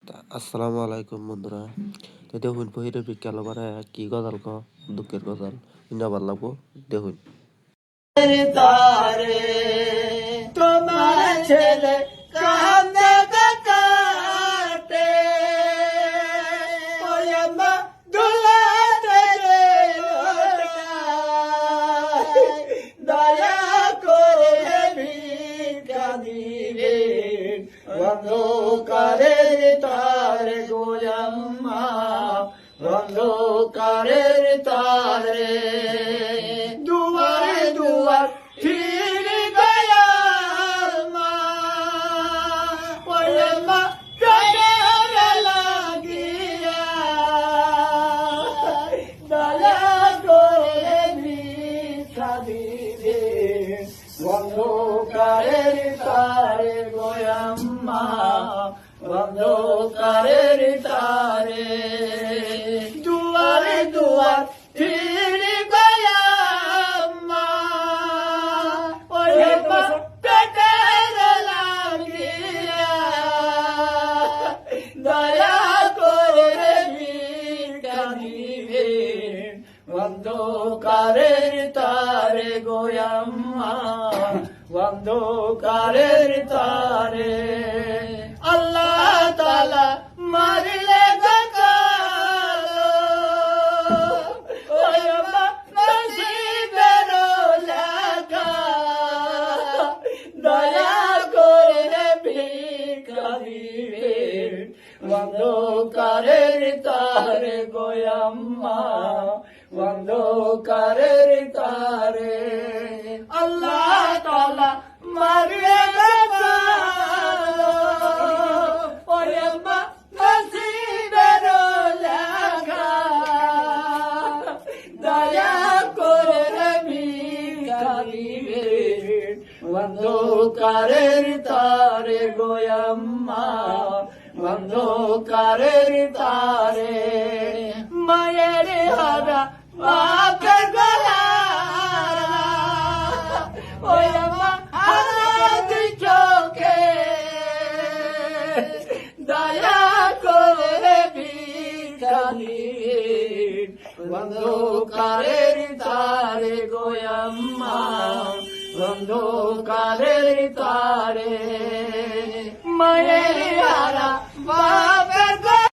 আসসালামু আলাইকুম বন্ধুরা। তো দেখুন পহিরে বিকেল বারে কি গজাল দুঃখের গজাল শুনে ভাল লাগবো। দেখুন তারে তোমার ছেলে কান্দে কাটে ওয়াম্মা দুলাতে দয়া করে ভিক্ষা দিবে অন্ধকারের তারে গোয়াম্মা অন্ধকারের তারে দুয়ারে দুয়ার ফির গয়া মা ওরে মা কাটার লাগিয়া দয়া করে ভিক্ষা দিবে অন্ধকারের তারে গোয়াম্মা অন্ধকারের তারে দুয়ারে দুয়ার ফির গয়া মা ওরে মা পেটের লাগিয়া দয়া করে ভিক্ষা দিবে অন্ধকারের তারে গোয়াম্মা অন্ধকারের তারে আল্লাহ তাআলা মারলে গকালো ওই মা নসিবের লেখা দয়া করে ভিক্ষা দিবে অন্ধকারের তারে গোয়াম্মা অন্ধকারের তারে আল্লাহ তাআলা মারলে গকালো ওরে মা নসিবের লেখা দয়া করে ভিক্ষা দিবে অন্ধকারের তারে গোয়াম্মা অন্ধকারের তারে মায়ের হারা বাপের গলারা ওই মা হারা দুই চোখে দয়া করে ভিক্ষা দিবে অন্ধকারের তারে গোয়াম্মা অন্ধকারের তারে মায়ের হারা বাপের